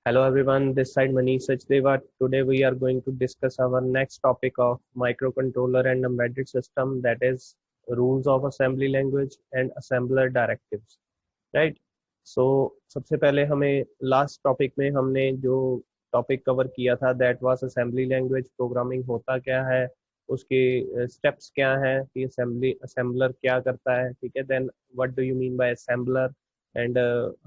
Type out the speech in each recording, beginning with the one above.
Hello everyone, this side Manish Sachdeva. Today we are going to discuss our next topic of microcontroller and embedded system, that is rules of assembly language and assembler directives. Right? So सबसे पहले हमें last topic में हमने जो topic cover किया था that was assembly language programming होता क्या है, उसके स्टेप्स क्या हैं कि असेंबलर क्या करता है, ठीक है। Then what do you mean by assembler and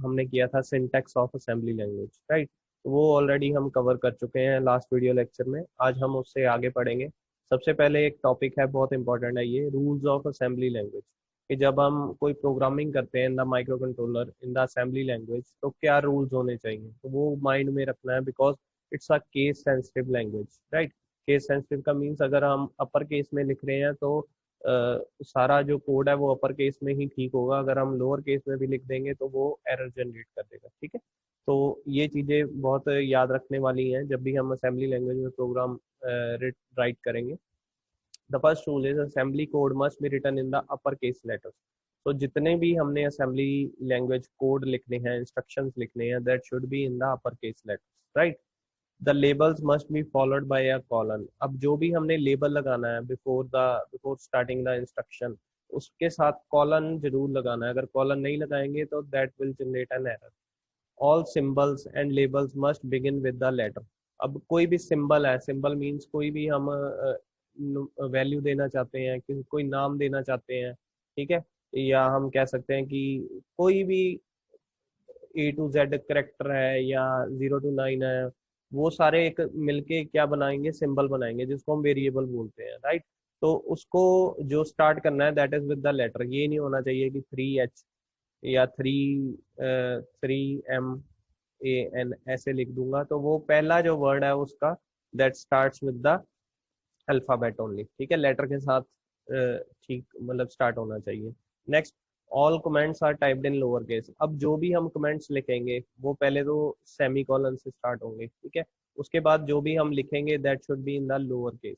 हमने किया था syntax of assembly language, right. तो वो ऑलरेडी हम कवर कर चुके हैं लास्ट वीडियो लेक्चर में। आज हम उससे आगे पढ़ेंगे। सबसे पहले एक टॉपिक है, बहुत इंपॉर्टेंट है ये, रूल्स ऑफ असेंबली लैंग्वेज। कि जब हम कोई प्रोग्रामिंग करते हैं in the micro controller in the assembly language तो क्या रूल्स होने चाहिए, तो वो माइंड में रखना है, because it's a case sensitive language, right. Case sensitive का मीन्स अगर हम अपर केस में लिख रहे हैं तो सारा जो कोड है वो अपर केस में ही ठीक होगा, अगर हम लोअर केस में भी लिख देंगे तो वो एरर जनरेट कर देगा, ठीक है। तो ये चीज़ें बहुत याद रखने वाली हैं जब भी हम असेंबली लैंग्वेज में प्रोग्राम राइट करेंगे। The first rule is assembly code must be written in the upper case letters. तो जितने भी हमने असेंबली लैंग्वेज कोड लिखने हैं, इंस्ट्रक्शंस लिखने हैं, that should be in the upper case letters, right. The labels must be followed by a colon. अब जो भी हमने लेबल लगाना है बिफोर स्टार्टिंग द इंस्ट्रक्शन, उसके साथ कॉलन जरूर लगाना है। अगर कॉलन नहीं लगाएंगे तो that will generate an error. All symbols and labels must begin with the letter. अब कोई भी सिंबल है, सिंबल मीन्स कोई भी हम वैल्यू देना चाहते हैं, कि कोई नाम देना चाहते हैं, ठीक है, या हम कह सकते हैं कि कोई भी A to Z करेक्टर है या 0 to 9 है, वो सारे एक मिलके क्या बनाएंगे, सिंबल बनाएंगे, जिसको हम वेरिएबल बोलते हैं, राइट। तो उसको जो स्टार्ट करना है that is with the letter. ये नहीं होना चाहिए कि 3H या 3M AN ऐसे लिख दूंगा, तो वो पहला जो वर्ड है उसका that starts with the alphabet only, ठीक है, लेटर के साथ ठीक मतलब स्टार्ट होना चाहिए। Next, all comments are typed in lower case. अब जो भी हम कमेंट्स लिखेंगे वो पहले तो सेमी कॉलन से स्टार्ट होंगे, ठीक है। उसके बाद जो भी हम लिखेंगे that should be in the lower case,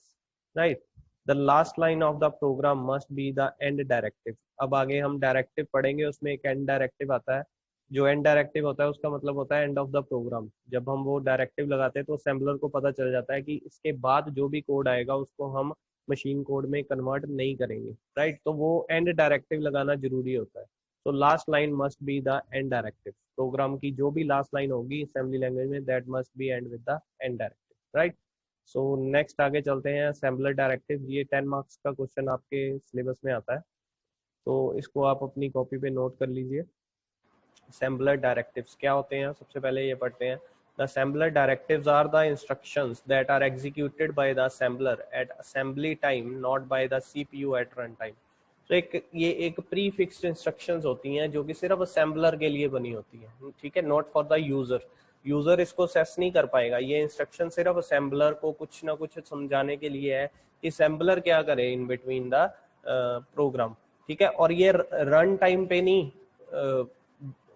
right. The last line of the program must be the end directive. अब आगे हम डायरेक्टिव पढ़ेंगे, उसमें एक एंड डायरेक्टिव आता है। जो एंड डायरेक्टिव होता है उसका मतलब होता है एंड ऑफ द प्रोग्राम। जब हम वो डायरेक्टिव लगाते हैं तो असेंबलर को पता चल जाता है कि इसके बाद जो भी कोड आएगा उसको हम मशीन कोड में कन्वर्ट नहीं करेंगे, राइट। तो वो एंड डायरेक्टिव लगाना जरूरी होता है। तो last line must be the end directive. Program की जो भी लास्ट लाइन होगी असेंबली लैंग्वेज में that must be end with the end directive, right. So next आगे चलते हैं, असेंबलर डायरेक्टिव। ये 10 मार्क्स का क्वेश्चन आपके सिलेबस में आता है, तो इसको आप अपनी कॉपी पे नोट कर लीजिए। असेंबलर डायरेक्टिव्स क्या होते हैं, सबसे पहले ये पढ़ते हैं। The assembler directives are the instructions that are executed by the assembler at assembly time, not by the CPU at runtime. तो ये एक प्री फिक्स्ड इंस्ट्रक्शंस होती हैं जो कि सिर्फ असेंबलर के लिए बनी होती है, ठीक है, not for the user. User इसको सेस नहीं कर पाएगा। ये इंस्ट्रक्शन सिर्फ असेंबलर को कुछ ना कुछ समझाने के लिए है कि असेंबलर क्या करे इन बिटवीन द प्रोग्राम, ठीक है। और ये रन टाइम पे नहीं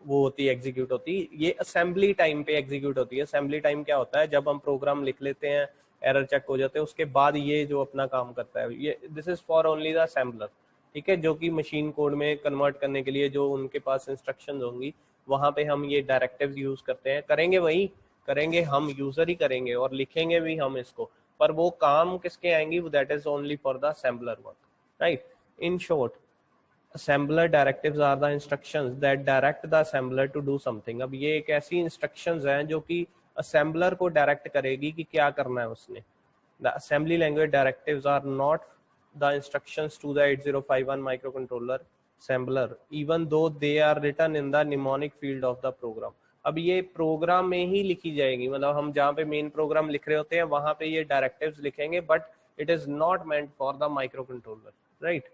वो होती है, एग्जीक्यूट होती, ये असेंबली टाइम पे एग्जीक्यूट होती है। असेंबली टाइम क्या होता है, जब हम प्रोग्राम लिख लेते हैं, एरर चेक हो जाते हैं, उसके बाद ये जो अपना काम करता है, ये this is for only the assembler, ठीक है। जो कि मशीन कोड में कन्वर्ट करने के लिए जो उनके पास इंस्ट्रक्शंस होंगी वहां पे हम ये डायरेक्टिव्स यूज करते हैं। करेंगे वही करेंगे हम, यूजर ही करेंगे और लिखेंगे भी हम इसको, पर वो काम किसके आएंगी, that is only for the assembler work, right. In short, assembler directives are the instructions that direct the assembler to do something। अब ये एक ऐसी instructions हैं जो कि assembler को direct करेगी कि क्या करना है उसने। The assembly language directives are not the instructions to the 8051 microcontroller assembler, even though they are written in the mnemonic field of the program। अब ये प्रोग्राम में ही लिखी जाएगी, मतलब हम जहाँ पे मेन प्रोग्राम लिख रहे होते हैं वहां पे ये डायरेक्टिव्स लिखेंगे, but it is not meant for the micro controller, right.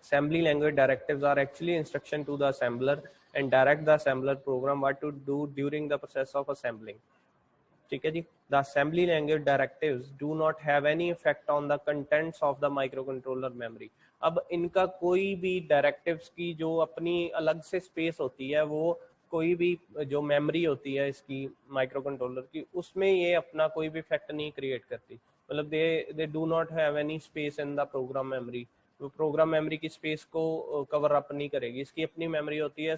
Assembly language directives are actually instruction to the assembler and direct the assembler program what to do during the process of assembling, ठीक है जी। The assembly language directives do not have any effect on the contents of the microcontroller memory। अब इनका कोई भी directives की जो अपनी अलग से स्पेस होती है, वो कोई भी जो मेमोरी होती है इसकी माइक्रो कंट्रोलर की, उसमें ये अपना कोई भी इफेक्ट नहीं क्रिएट करती। मतलब they do not have any space in the program memory. वो प्रोग्राम मेमोरी की स्पेस को कवर अप नहीं करेगी। इसकी अपनी मेमोरी होती है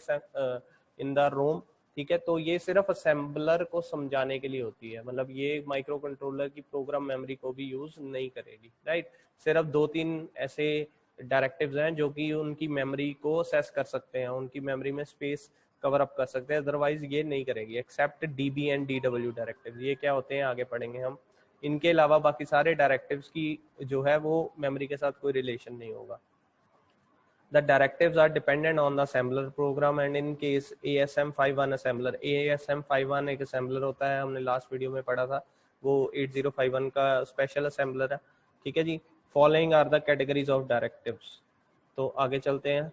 इन द रोम, ठीक है। तो ये सिर्फ असेंबलर को समझाने के लिए होती है, मतलब ये माइक्रो कंट्रोलर की प्रोग्राम मेमोरी को भी यूज नहीं करेगी, राइट। सिर्फ 2-3 ऐसे डायरेक्टिव्स हैं जो कि उनकी मेमोरी को असेस कर सकते हैं, उनकी मेमोरी में स्पेस कवर अप कर सकते हैं, अदरवाइज ये नहीं करेगी, except DB and DW directive. ये क्या होते हैं आगे पढ़ेंगे हम। इनके अलावा बाकी सारे डायरेक्टिव्स की जो है वो मेमोरी के साथ कोई रिलेशन नहीं होगा। The directives are dependent on the assembler program and in case ASM51 assembler, ASM51 एक assembler होता है, हमने लास्ट वीडियो में पढ़ा था, वो 8051 का स्पेशल assembler है, ठीक है जी। Following are the categories of directives। तो आगे चलते हैं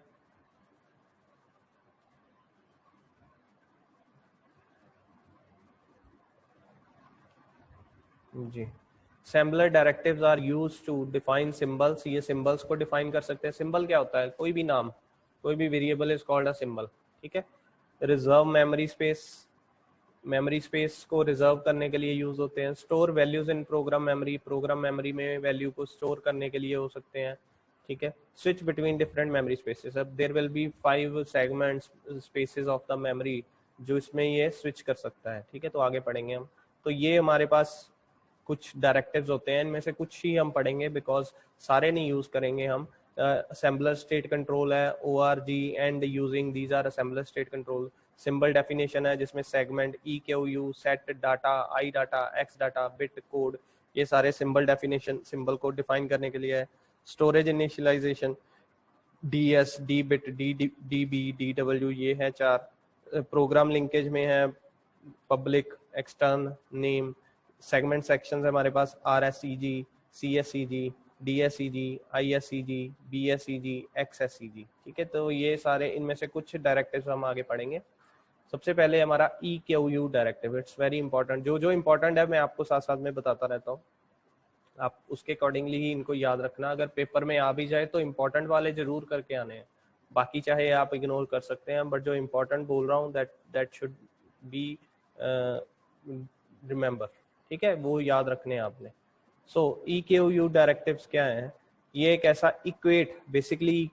जी। assembler directives are used to define symbols। ये symbols को define कर सकते हैं। symbol क्या होता है? कोई भी नाम, कोई भी variable is called a symbol, ठीक है। reserve memory space, memory space को रिजर्व करने के लिए यूज होते हैं। Store values in program memory, program memory में वैल्यू को स्टोर करने के लिए हो सकते हैं, ठीक है। Switch between different memory spaces, अब there will be 5 segments spaces of the memory जो इसमें ये स्विच कर सकता है, ठीक है। तो आगे पढ़ेंगे हम। तो ये हमारे पास कुछ डायरेक्टिव्स होते हैं, इनमें से कुछ ही हम पढ़ेंगे बिकॉज सारे नहीं यूज करेंगे हम। assembler state control है, org and using, these are assembler state control। Symbol definition है जिसमें segment, EQU, set data, I data, X data, bit code, ये सारे सिंबल डेफिनेशन सिंबल को डिफाइन करने के लिए है। Storage initialisation, DS, D bit, DB, DW, ये है 4। प्रोग्राम लिंकेज में है public, extern, name. Segment sections है हमारे पास RSEG, CSEG, DSEG, ISEG, BSEG, XSEG, ठीक है। तो ये सारे इनमें से कुछ डायरेक्टिव्स हम आगे पढ़ेंगे। सबसे पहले हमारा EQU directive, it's very important. जो जो इंपॉर्टेंट है मैं आपको साथ साथ में बताता रहता हूँ, आप उसके अकॉर्डिंगली ही इनको याद रखना। अगर पेपर में आ भी जाए तो इंपॉर्टेंट वाले जरूर करके आने हैं, बाकी चाहे आप इग्नोर कर सकते हैं, बट जो इंपॉर्टेंट बोल रहा हूँ दैट शुड बी रिमेंबर, ठीक है, वो याद रखने हैं आपने। सो EQU डायरेक्टिव्स क्या है? ये एक ऐसा equate, basically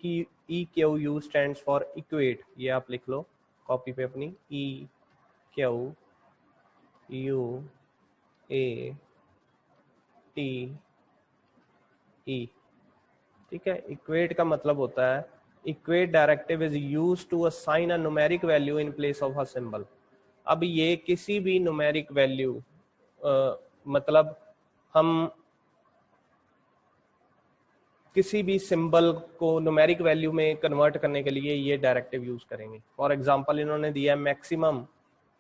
EQU stands for equate, ये आप लिख लो कॉपी पे अपनी, EQUAT, ठीक है। इक्वेट का मतलब होता है, equate directive is used to assign a numeric value in place of a symbol. अब ये किसी भी न्यूमेरिक वैल्यू, मतलब हम किसी भी सिंबल को न्यूमेरिक वैल्यू में कन्वर्ट करने के लिए ये डायरेक्टिव यूज करेंगे। फॉर एग्जांपल इन्होंने दिया है मैक्सिमम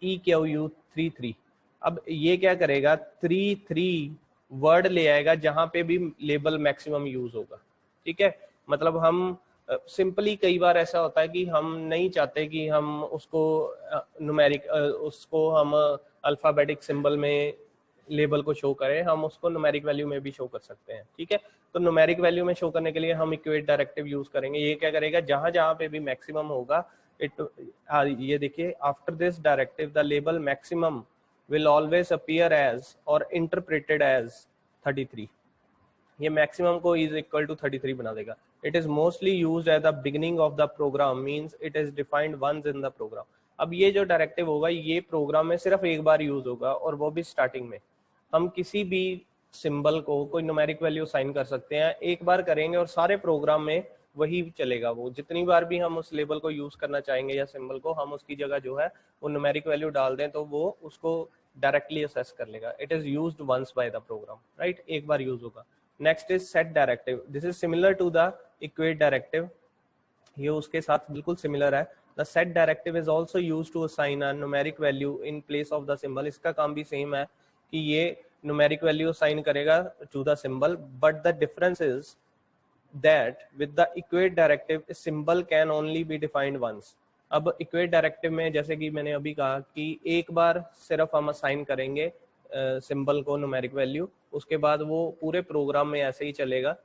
EQU 33। अब ये क्या करेगा, 33 वर्ड ले आएगा जहां पे भी लेबल मैक्सिमम यूज होगा, ठीक है। मतलब हम सिंपली कई बार ऐसा होता है कि हम नहीं चाहते कि हम उसको न्यूमेरिक, उसको हम अल्फाबेटिक सिंबल में लेबल को शो करें, हम उसको न्यूमेरिक वैल्यू में भी शो कर सकते हैं, ठीक है। तो न्यूमेरिक वैल्यू में शो करने के लिए हम इक्वेट डायरेक्टिव यूज करेंगे। ये क्या करेगा, जहां जहां पे भी मैक्सिमम होगा, ये देखिए, after this directive the label maximum will always appear as और इंटरप्रेटेड एज 33। ये मैक्सिमम को इज इक्वल टू 33 बना देगा। It is mostly used at the beginning of the program, means it is defined once in the program. अब ये जो directive होगा ये प्रोग्राम में सिर्फ एक बार यूज होगा और वो भी स्टार्टिंग में। हम किसी भी सिंबल को कोई न्यूमेरिक वैल्यू साइन कर सकते हैं, एक बार करेंगे और सारे प्रोग्राम में वही चलेगा। वो जितनी बार भी हम उस लेबल को यूज करना चाहेंगे या सिंबल को, हम उसकी जगह जो है वो न्यूमेरिक वैल्यू डाल दें तो वो उसको डायरेक्टली असेस कर लेगा। It is used once by the program, right, एक बार यूज होगा। Next is set directive, this is similar to the equate directive, ये उसके साथ बिल्कुल सिमिलर है। The set directive is also use to assign a numeric value in place of the symbol. इसका काम भी सेम है कि ये न्यूमेरिक वैल्यू असाइन करेगा to the symbol, but the difference is that with the equate directive symbol can only be defined once। अब equate directive में जैसे कि मैंने अभी कहा कि एक बार सिर्फ हम असाइन करेंगे सिंबल को न्यूमेरिक वैल्यू, उसके बाद वो पूरे प्रोग्राम में ऐसे ही चलेगा।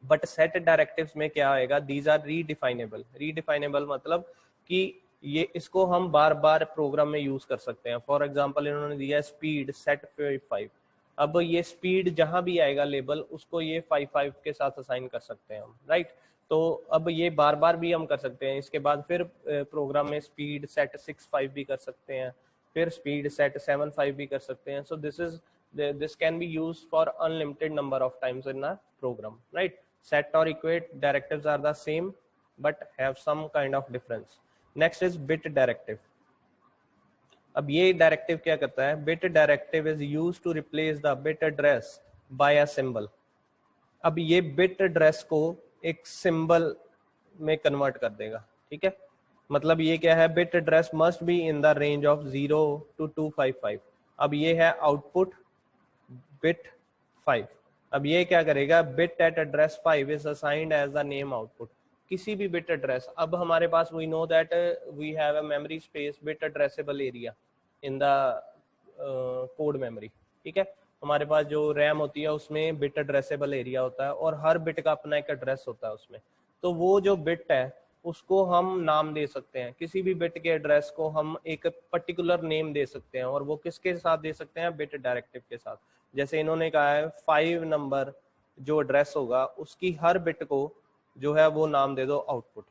बट सेट डायरेक्टिव्स में क्या आएगा, दीज आर रीडिफाइनेबल। रीडिफाइनेबल मतलब कि ये इसको हम बार बार प्रोग्राम में यूज कर सकते हैं। फॉर एग्जांपल इन्होंने दिया स्पीड सेट 5। अब ये स्पीड जहां भी आएगा लेबल, उसको ये 5 के साथ असाइन कर सकते हैं हम, राइट। तो अब ये बार बार भी हम कर सकते हैं। इसके बाद फिर प्रोग्राम में स्पीड सेट 6.5 भी कर सकते हैं, फिर स्पीड सेट 7.5 भी कर सकते हैं। सो this can be used for unlimited number of times in a program, right? Set or equate directives are the same but have some kind of difference. Next is bit directive. अब ये directive क्या करता है? Bit directive is used to replace the bit address by a symbol. अब ये bit address को एक symbol में कन्वर्ट कर देगा, ठीक है। मतलब ये क्या है? Bit address must be in the range of 0 to 255। अब ये है आउटपुट बिट 5। अब ये क्या करेगा? Bit at address 5 is assigned as the name output. किसी भी बिट एड्रेस, अब हमारे पास we know that we have a memory space bit addressable area in the code memory, ठीक है। हमारे पास जो रैम होती है उसमें बिट एड्रेसेबल एरिया होता है और हर बिट का अपना एक एड्रेस होता है उसमें। तो वो जो बिट है उसको हम नाम दे सकते हैं, किसी भी बिट के एड्रेस को हम एक पर्टिकुलर नेम दे सकते हैं, और वो किसके साथ दे सकते हैं? बिट डायरेक्टिव के साथ। जैसे इन्होंने कहा है 5 नंबर जो एड्रेस होगा उसकी हर बिट को जो है वो नाम दे दो आउटपुट।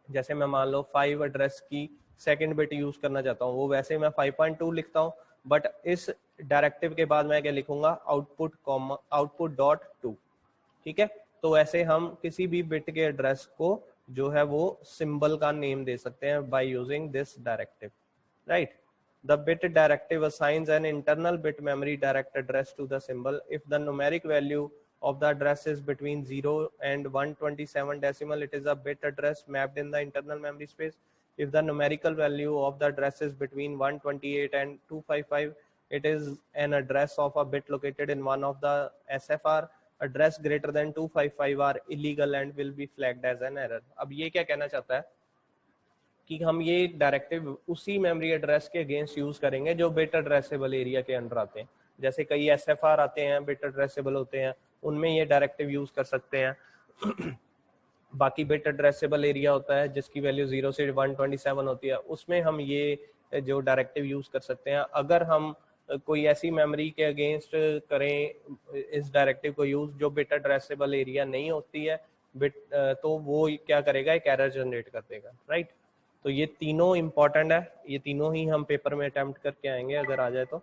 जैसे मैं मान लो 5 एड्रेस की सेकंड बिट यूज करना चाहता हूँ, वो वैसे मैं 5.2 लिखता हूँ, बट इस डायरेक्टिव के बाद मैं क्या लिखूंगा? आउटपुट कॉमा आउटपुट डॉट 2, ठीक है। तो ऐसे हम किसी भी बिट के एड्रेस को जो है वो सिंबल का नेम दे सकते हैं by using this directive, right. The bit directive assigns an internal bit memory direct address to the symbol if the numeric value of the address is between 0 and 127 decimal. It is a bit address mapped in the internal memory space. If the numerical value of the address is between 128 and 255, it is an address of a bit located in one of the SFR. Address greater than 255 are illegal and will be flagged as an error. अब ये क्या कहना चाहता है कि हम ये directive उसी मेमोरी एड्रेस के अगेंस्ट यूज करेंगे जो बिट एड्रेसेबल एरिया के अंडर आते हैं। जैसे कई SFR आते हैं बिट एड्रेसेबल होते हैं, उनमें ये डायरेक्टिव यूज कर सकते हैं। बाकी बिट एड्रेसेबल एरिया होता है जिसकी वैल्यू 0 से 127 होती है, उसमें हम ये जो डायरेक्टिव यूज कर सकते हैं। अगर हम कोई ऐसी मेमोरी के अगेंस्ट करें इस डायरेक्टिव को यूज जो बिट एड्रेसेबल एरिया नहीं होती है बिट, तो वो क्या करेगा? एक एरर जनरेट कर देगा, राइट। तो ये तीनों इंपॉर्टेंट है, ये तीनों ही हम पेपर में अटेम्प्ट करके आएंगे अगर आ जाए तो।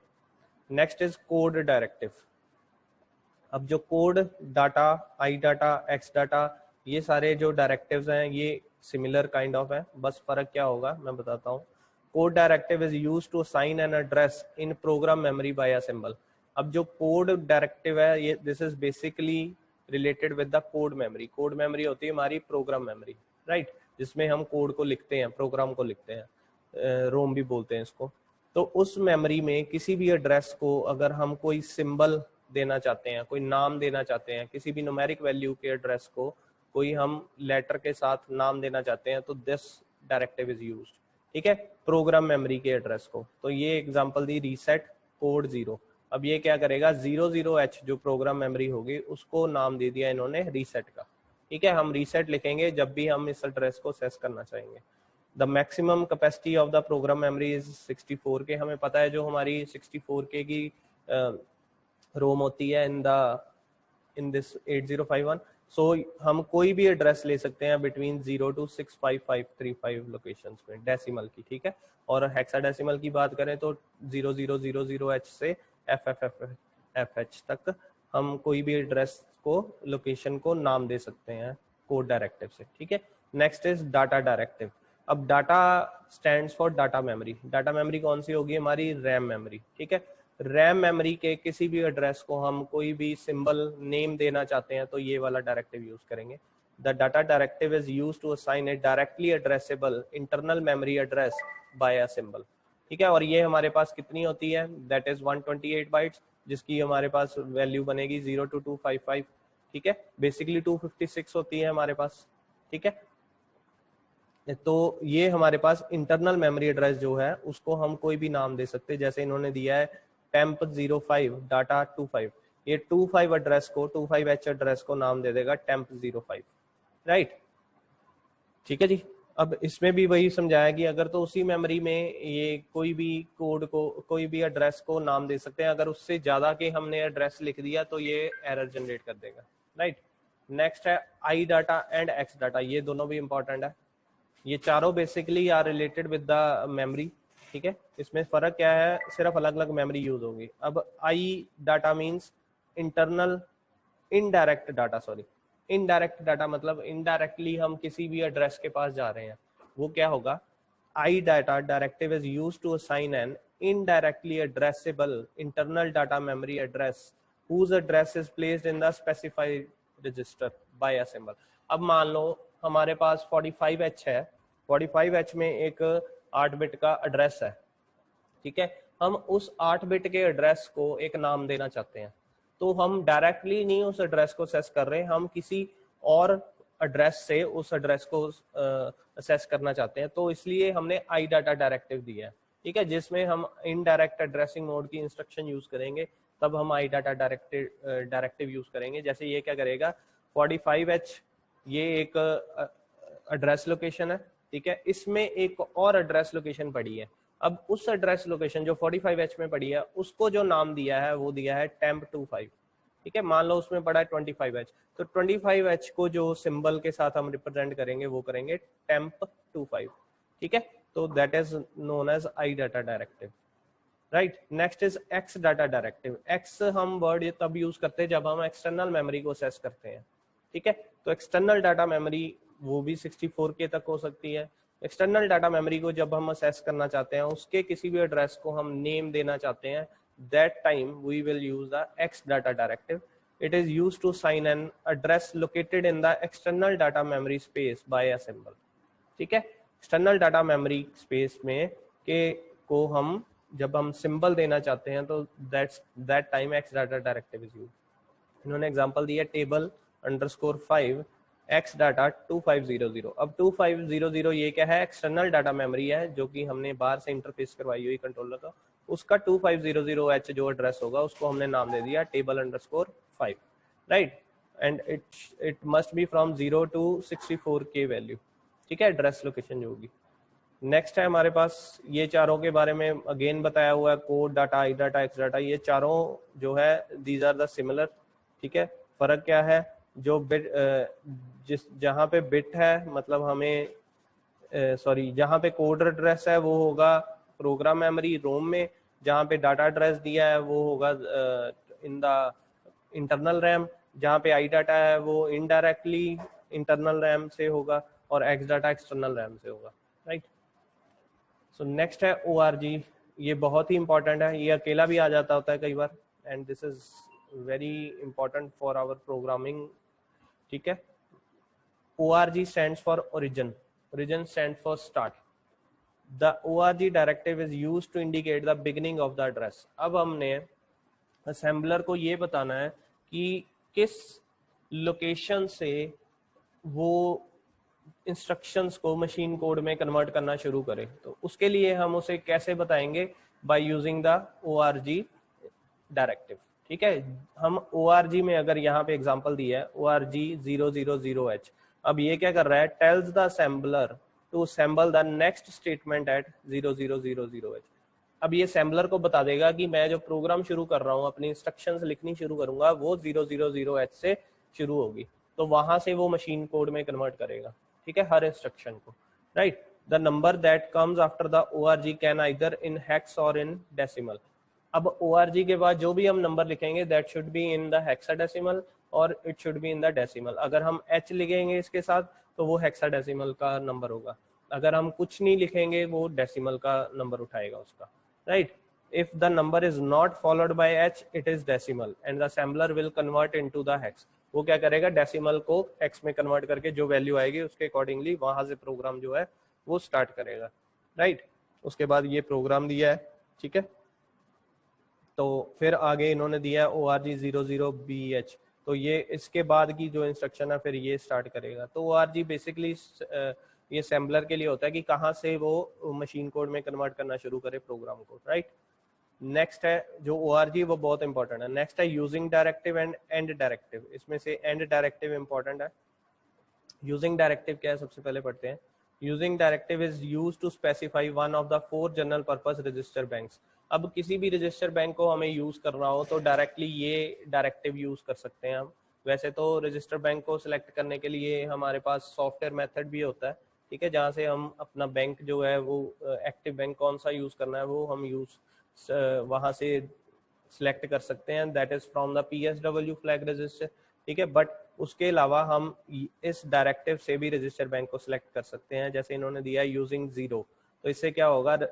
Next is code directive. अब जो code data, I data, X data, ये सारे जो डायरेक्टिव्स हैं ये सिमिलर काइंड ऑफ है, बस फर्क क्या होगा मैं बताता हूँ। Code directive is used to assign an address in program memory by a symbol. अब जो कोड डायरेक्टिव है ये this is basically related with the code memory. Code memory होती है हमारी प्रोग्राम मेमोरी, राइट, जिसमें हम कोड को लिखते हैं, प्रोग्राम को लिखते हैं, रोम भी बोलते हैं इसको। तो उस मेमोरी में किसी भी एड्रेस को अगर हम कोई सिंबल देना चाहते हैं, कोई नाम देना चाहते हैं, किसी भी न्यूमेरिक वैल्यू के एड्रेस को कोई हम लेटर के साथ नाम देना चाहते हैं, तो दिस डायरेक्टिव इज यूज्ड, ठीक है, प्रोग्राम मेमोरी के एड्रेस को। तो ये एग्जांपल दी रीसेट कोड 0। अब ये क्या करेगा? 00H जो प्रोग्राम मेमोरी होगी उसको नाम दे दिया इन्होंने रीसेट का, ठीक है। हम रीसेट लिखेंगे जब भी हम इस एड्रेस को एक्सेस करना चाहेंगे। The maximum capacity of the program memory is 64K। हमें पता है जो हमारी 64K की रोम होती है इन दिस 8051। सो हम कोई भी एड्रेस ले सकते हैं बिटवीन 0 to 65535 लोकेशंस में डेसिमल की, ठीक है। और हेक्साडेसिमल की बात करें तो 0000H से FFFH तक हम कोई भी एड्रेस को, लोकेशन को नाम दे सकते हैं कोड डायरेक्टिव से, ठीक है। Next is data directive. अब data stands for data memory. Data memory कौन सी होगी? हमारी रैम मेमोरी, ठीक है। रैम मेमोरी के किसी भी एड्रेस को हम कोई भी सिंबल नेम देना चाहते हैं तो ये वाला डायरेक्टिव यूज करेंगे। The data directive is used to assign a directly addressable internal memory address by a symbol, ठीक है। और ये हमारे पास कितनी होती है? दैट इज 128 बाइट्स, जिसकी हमारे पास वैल्यू बनेगी 0 to 255, ठीक है। बेसिकली 256 होती है हमारे पास, ठीक है। तो ये हमारे पास इंटरनल मेमोरी एड्रेस जो है उसको हम कोई भी नाम दे सकते हैं। जैसे इन्होंने दिया है temp 05 डाटा 25, ये 25 एड्रेस को, 25H एड्रेस को नाम दे देगा temp 05, राइट, ठीक है जी। अब इसमें भी वही समझाया कि अगर तो उसी मेमोरी में ये कोई भी कोड को, कोई भी एड्रेस को नाम दे सकते हैं, अगर उससे ज्यादा के हमने एड्रेस लिख दिया तो ये एरर जनरेट कर देगा, राइट। नेक्स्ट है I data and X data, ये दोनों भी इंपॉर्टेंट है। ये चारों basically are related with the memory, ठीक है। इसमें फर्क क्या है, सिर्फ अलग अलग मेमोरी यूज होगी। अब आई data means internal, indirect data, sorry indirect data मतलब इनडायरेक्टली हम किसी भी एड्रेस के पास जा रहे हैं, वो क्या होगा, I data directive is used to assign an indirectly addressable internal data memory address whose address is placed in the specified register by a symbol। अब मान लो हमारे पास 45H है, 45H में एक 8 बिट का एड्रेस है, ठीक है। हम उस 8 बिट के एड्रेस को एक नाम देना चाहते हैं, तो हम डायरेक्टली नहीं उस एड्रेस को असेस कर रहे, हम किसी और एड्रेस से उस एड्रेस को असेस करना चाहते हैं, तो इसलिए हमने आई डाटा डायरेक्टिव दिया है, ठीक है, जिसमें हम इनडायरेक्ट एड्रेसिंग मोड की इंस्ट्रक्शन यूज करेंगे, तब हम आई डाटा डायरेक्टिव यूज करेंगे। जैसे ये क्या करेगा, 45H ये एक एड्रेस लोकेशन है, ठीक है, इसमें एक और एड्रेस लोकेशन पड़ी है। अब उस एड्रेस लोकेशन जो 45H में पड़ी है, उसको जो नाम दिया है वो दिया है temp25, ठीक है। मान लो उसमें पड़ा है 25H, तो 25H को जो सिंबल के साथ हम रिप्रेजेंट करेंगे वो करेंगे temp25, ठीक है। तो that is known as I data directive, right. Next is X data directive. X हम वर्ड ये तब यूज करते हैं जब हम एक्सटर्नल मेमोरी को असेस करते हैं, ठीक है। तो एक्सटर्नल डाटा मेमोरी वो भी 64K तक हो सकती है। एक्सटर्नल डाटा मेमोरी को जब हम असेस करना चाहते हैं, उसके किसी भी एड्रेस को हम नेम देना चाहते हैं, that time we will use the X data directive. It is used to assign an address located in the external data memory space by a symbol, ठीक है। एक्सटर्नल डाटा मेमोरी स्पेस में के को हम जब हम सिंबल देना चाहते हैं, तो that time X data directive is used। इन्होंने एग्जांपल दिया टेबल _5 X डाटा 2500। अब 2500 ये क्या है, एक्सटर्नल डाटा मेमोरी है जो कि हमने बाहर से इंटरफेस करवाई हुई कंट्रोलर का, उसका 2500H जो एड्रेस होगा उसको हमने नाम दे दिया table _5, right. And it must be from 0 to 64K value, ठीक है, एड्रेस लोकेशन जो होगी। नेक्स्ट है हमारे पास ये चारों के बारे में अगेन बताया हुआ है, code data, I data, X data, ये चारों जो है दीज आर द सिमिलर, ठीक है। फर्क क्या है, जो बिट जहाँ पे बिट है मतलब हमें सॉरी जहाँ पे कोड एड्रेस है वो होगा प्रोग्राम मेमोरी रोम में, जहाँ पे डाटा एड्रेस दिया है वो होगा इन द इंटरनल रैम, जहाँ पे आई डाटा है वो इनडायरेक्टली इंटरनल रैम से होगा, और एक्स डाटा एक्सटर्नल रैम से होगा, राइट। सो नेक्स्ट है ORG। ये बहुत ही इंपॉर्टेंट है, ये अकेला भी आ जाता होता है कई बार, and this is very important for our programming, ठीक है। ORG stands for origin, origin stands for start। The ORG directive is used to indicate the beginning of the address। अब हमने असेंबलर को ये बताना है कि किस लोकेशन से वो इंस्ट्रक्शंस को मशीन कोड में कन्वर्ट करना शुरू करे, तो उसके लिए हम उसे कैसे बताएंगे, bye using the ORG directive, ठीक है। हम ORG में अगर यहाँ पे एग्जांपल दिया है ORG 000H, अब ये क्या कर रहा है, tells the assembler to assemble the next statement at 0000H। अब ये असेंबलर को बता देगा कि मैं जो प्रोग्राम शुरू कर रहा हूँ, अपनी इंस्ट्रक्शंस लिखनी शुरू करूंगा, वो 000H से शुरू होगी, तो वहां से वो मशीन कोड में कन्वर्ट करेगा, ठीक है, हर इंस्ट्रक्शन को, right. The number that comes after the ORG can either in hex और इन डेसिमल। अब ORG के बाद जो भी हम नंबर लिखेंगे that should be in the hexadecimal और it should be in the decimal. अगर हम H लिखेंगे इसके साथ तो वो हेक्साडेसिमल का नंबर होगा, अगर हम कुछ नहीं लिखेंगे वो डेसिमल का नंबर उठाएगा उसका, right. If the number is not followed by H, it is decimal and the assembler will convert into the hex। वो क्या करेगा, डेसिमल को हेक्स में कन्वर्ट करके जो वैल्यू आएगी उसके अकॉर्डिंगली वहां से प्रोग्राम जो है वो स्टार्ट करेगा, राइट। उसके बाद ये प्रोग्राम दिया है, ठीक है। तो फिर आगे इन्होंने दिया है ORG 00BH, तो ये इसके बाद की जो इंस्ट्रक्शन है फिर ये स्टार्ट करेगा। तो ORG बेसिकली ये असेंबलर के लिए होता है कि कहाँ से वो मशीन कोड में कन्वर्ट करना शुरू करे प्रोग्राम को, राइट। नेक्स्ट है जो ORG वो बहुत इंपॉर्टेंट है। नेक्स्ट है using directive and end directive. इसमें से एंड डायरेक्टिव इंपॉर्टेंट है। यूजिंग डायरेक्टिव क्या है, सबसे पहले पढ़ते हैं। Using directive is used to specify one of the 4 general purpose register banks. अब किसी भी रजिस्टर बैंक को हमें यूज करना हो तो डायरेक्टली ये डायरेक्टिव यूज कर सकते हैं हम। वैसे तो रजिस्टर बैंक को सिलेक्ट करने के लिए हमारे पास सॉफ्टवेयर मेथड भी होता है, ठीक है, जहाँ से हम अपना बैंक जो है वो एक्टिव बैंक कौन सा यूज करना है वो हम वहाँ से सिलेक्ट कर सकते हैं, that is from the PSW flag register, ठीक है। बट उसके अलावा हम इस डायरेक्टिव से भी रजिस्टर बैंक को सिलेक्ट कर सकते हैं, जैसे इन्होंने दिया है यूजिंग 0, तो इससे क्या होगा, the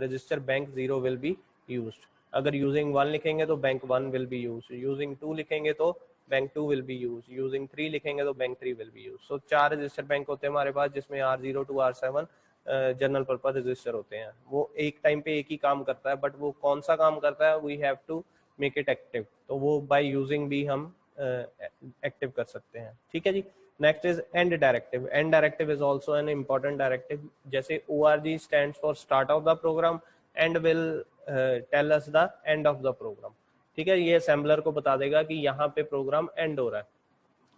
register bank 0 will be used. अगर यूजिंग 1 लिखेंगे तो bank 1 will be use, using 2 लिखेंगे तो bank 2 will be use, using 3 लिखेंगे तो bank 3 will be use. So 4 register bank होते हैं हमारे पास, जिसमें R0 to R7 general purpose register होते हैं। वो एक टाइम पे एक ही काम करता है, बट वो कौन सा काम करता है, we have to make it active, तो वो बाय यूजिंग भी हम एक्टिव कर सकते हैं, ठीक है जी। Next is end directive. End directive is also an important directive, जैसे ORG stands for start of the program end will tell us the end of the program, ठीक है। ये असेंबलर को बता देगा कि यहाँ पे प्रोग्राम एंड हो रहा है।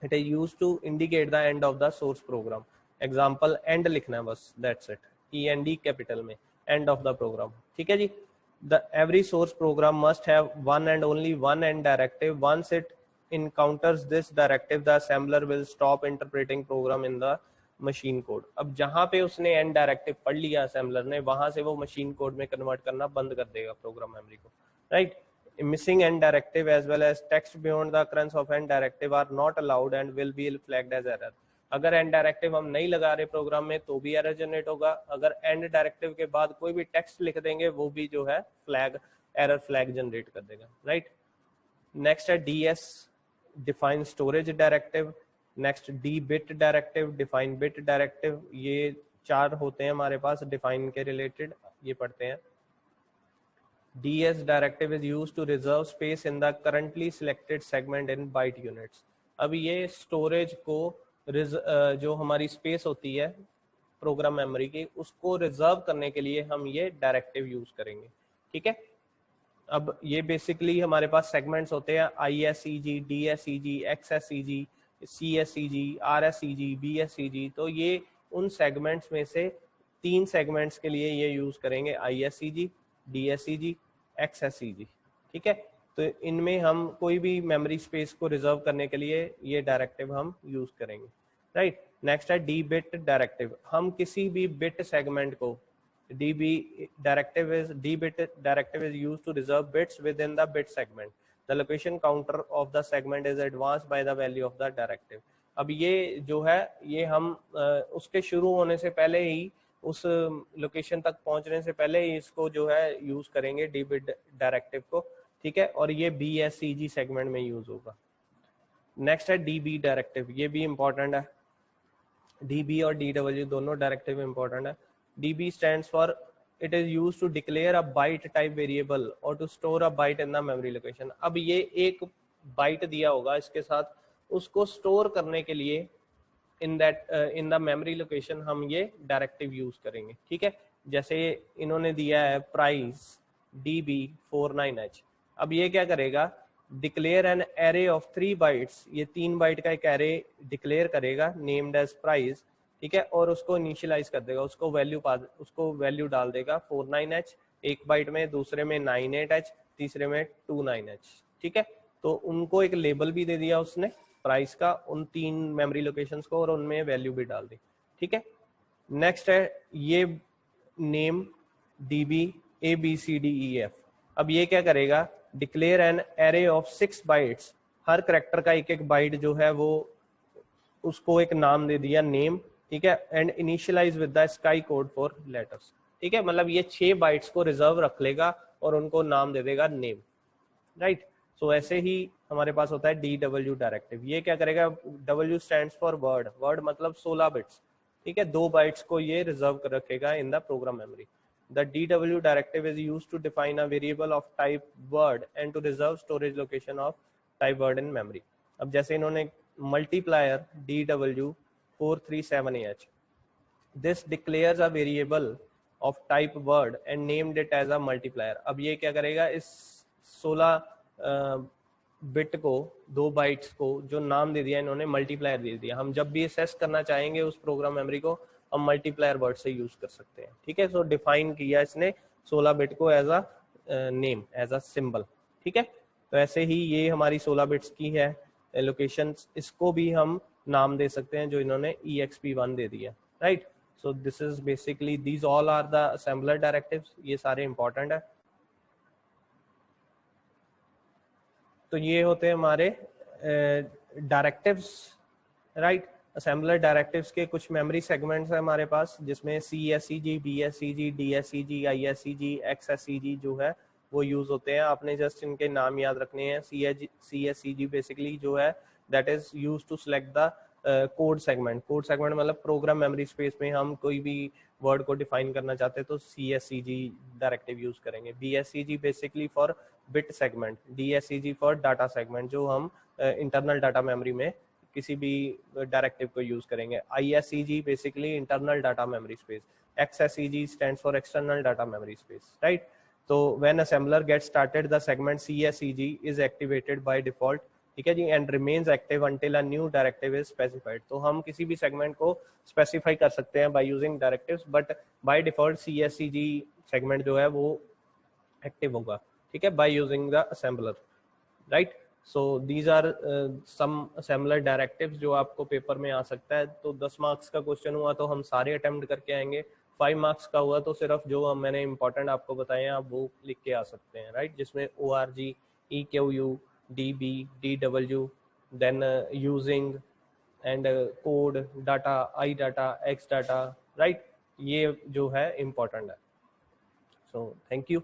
It is used to indicate the end of the source program. Example end लिखना है बस, दैट्स इट, END कैपिटल में, एंड ऑफ द प्रोग्राम, ठीक है जी। The every source program must have one and only one end directive. Once it encounters this directive, the assembler will stop interpreting program in the machine code. अब जहाँ पे उसने end directive पढ़ लिया assembler ने, वहां से वो machine code में convert करना बंद कर देगा program memory को, right? Missing end directive as well as text beyond the occurrence of end directive are not allowed and will be flagged as error. अगर एंड डायरेक्टिव हम नहीं लगा रहे प्रोग्राम में तो भी एरर जनरेट होगा, अगर एंड डायरेक्टिव के बाद कोई भी टेक्स्ट लिख देंगे वो भी जो है एरर फ्लैग जनरेट कर देगा, राइट। नेक्स्ट है DS define storage directive, next D bit directive, define bit directive. ये 4 होते हैं हमारे पास डिफाइन के रिलेटेड, ये पढ़ते हैं। DS directive is used to reserve space in the currently selected segment in byte units. अब ये स्टोरेज को जो हमारी स्पेस होती है प्रोग्राम मेमोरी की, उसको रिजर्व करने के लिए हम ये डायरेक्टिव यूज करेंगे, ठीक है। अब ये बेसिकली हमारे पास सेगमेंट्स होते हैं ISEG, DSEG, XSEG, CSEG, RSEG, BSEG। तो ये उन सेगमेंट्स में से 3 सेगमेंट्स के लिए ये यूज करेंगे, ISEG, DSEG, XSEG, ठीक है। तो इनमें हम कोई भी मेमोरी स्पेस को रिजर्व करने के लिए ये डायरेक्टिव हम यूज करेंगे, राइट। नेक्स्ट है D बिट डायरेक्टिव। हम किसी भी बिट सेगमेंट को D bit directive is used to reserve bits within the bit segment. The location counter of the segment is advanced by the value of the directive. अब ये जो है ये हम उसके शुरू होने से पहले ही, उस लोकेशन तक पहुंचने से पहले ही इसको जो है यूज करेंगे D बिट डायरेक्टिव को, ठीक है। और ये BSEG सेगमेंट में यूज होगा। नेक्स्ट है DB डायरेक्टिव, ये भी इंपॉर्टेंट है। DB और DW दोनों डायरेक्टिव इंपॉर्टेंट है। DB stands for it is used to declare a byte type variable और to store a byte in the memory location. अब ये एक बाइट दिया होगा, इसके साथ उसको स्टोर करने के लिए इन द मेमोरी लोकेशन हम ये डायरेक्टिव यूज करेंगे, ठीक है। जैसे इन्होंने दिया है प्राइस DB49H। अब ये क्या करेगा, declare an array of 3 bytes, ये 3 बाइट का एक एरे डिक्लेयर करेगा नेम्ड एज प्राइस, ठीक है। और उसको इनिशियलाइज कर देगा, उसको वैल्यू डाल देगा 49H एक बाइट में, दूसरे में 98H, तीसरे में 29H, ठीक है। तो उनको एक लेबल भी दे दिया उसने प्राइस का, उन 3 मेमोरी लोकेशंस को, और उनमें वैल्यू भी डाल दी, ठीक है। नेक्स्ट है ये नेम DB ABCDEF। अब ये क्या करेगा, declare an array of 6 bytes, her character का एक बाइट जो है वो उसको एक नाम दे दिया नेम, ठीक है। And initialise with the ASCII code for letters, ठीक है। मतलब ये 6 बाइट्स को रिजर्व रख लेगा और उनको नाम दे देगा नेम, राइट। सो ऐसे ही हमारे पास होता है DW डायरेक्टिव। ये क्या करेगा, W stands for word, word मतलब 16 बिट्स, ठीक है। 2 बाइट्स को ये रिजर्व कर रखेगा इन the program memory. The DW directive is used to define a variable of type word and to reserve storage location of type word in memory. अब जैसे इन्होंने multiplier DW437H, this declares a variable of type word and named it as a multiplier. अब ये क्या करेगा, इस 16 bit को, 2 bytes को जो नाम दे दिया इन्होंने, मल्टीप्लायर दे दिया। हम जब भी असेस करना चाहेंगे उस प्रोग्राम मेमोरी को, हम मल्टीप्लायर वर्ड से यूज कर सकते हैं, ठीक है। सो डिफाइन किया इसने 16 बिट को as a name, as a symbol, ठीक है। तो ऐसे ही ये हमारी 16 बिट्स की है लोकेशन, इसको भी हम नाम दे सकते हैं जो इन्होंने exp1 दे दिया, right. So this is basically, these all are the assembler directives, ये सारे इंपॉर्टेंट है। तो ये होते हैं हमारे डायरेक्टिव्स, राइट। असेंबलर डायरेक्टिव्स के कुछ मेमोरी सेगमेंट्स है हमारे पास, जिसमें CSEG, BSEG, DSEG, ISEG, XSEG जो है वो यूज होते हैं। आपने जस्ट इनके नाम याद रखने हैं। CSEG बेसिकली जो है that is use to select the code segment. Code segment मतलब प्रोग्राम मेमोरी स्पेस में हम कोई भी वर्ड को डिफाइन करना चाहते हैं तो CSEG डायरेक्टिव यूज करेंगे। BSEG basically for bit segment, DSEG for data segment, जो हम इंटरनल डाटा मेमोरी में किसी भी डायरेक्टिव को यूज करेंगे। ISEG basically internal data memory space, XSEG stands for external data memory space, right. तो when assembler get started the segment CSEG is activated by default, ठीक है जी, and remains active until a new directive is specified. तो हम किसी भी segment को specify कर सकते हैं by using directives, but by default CSEG segment जो है वो एक्टिव होगा, ठीक है, by using the assembler, right. So these are some assembler directives जो आपको पेपर में आ सकता है। तो 10 मार्क्स का क्वेश्चन हुआ तो हम सारे अटेम्प्ट करके आएंगे। 5 मार्क्स का हुआ तो सिर्फ जो मैंने इंपॉर्टेंट आपको बताए हैं आप वो लिख के आ सकते हैं, राइट। जिसमें ORG, EQU, DB, DW, then using end code data, I data, X data, right, ये जो है इम्पोर्टेंट है। So thank you.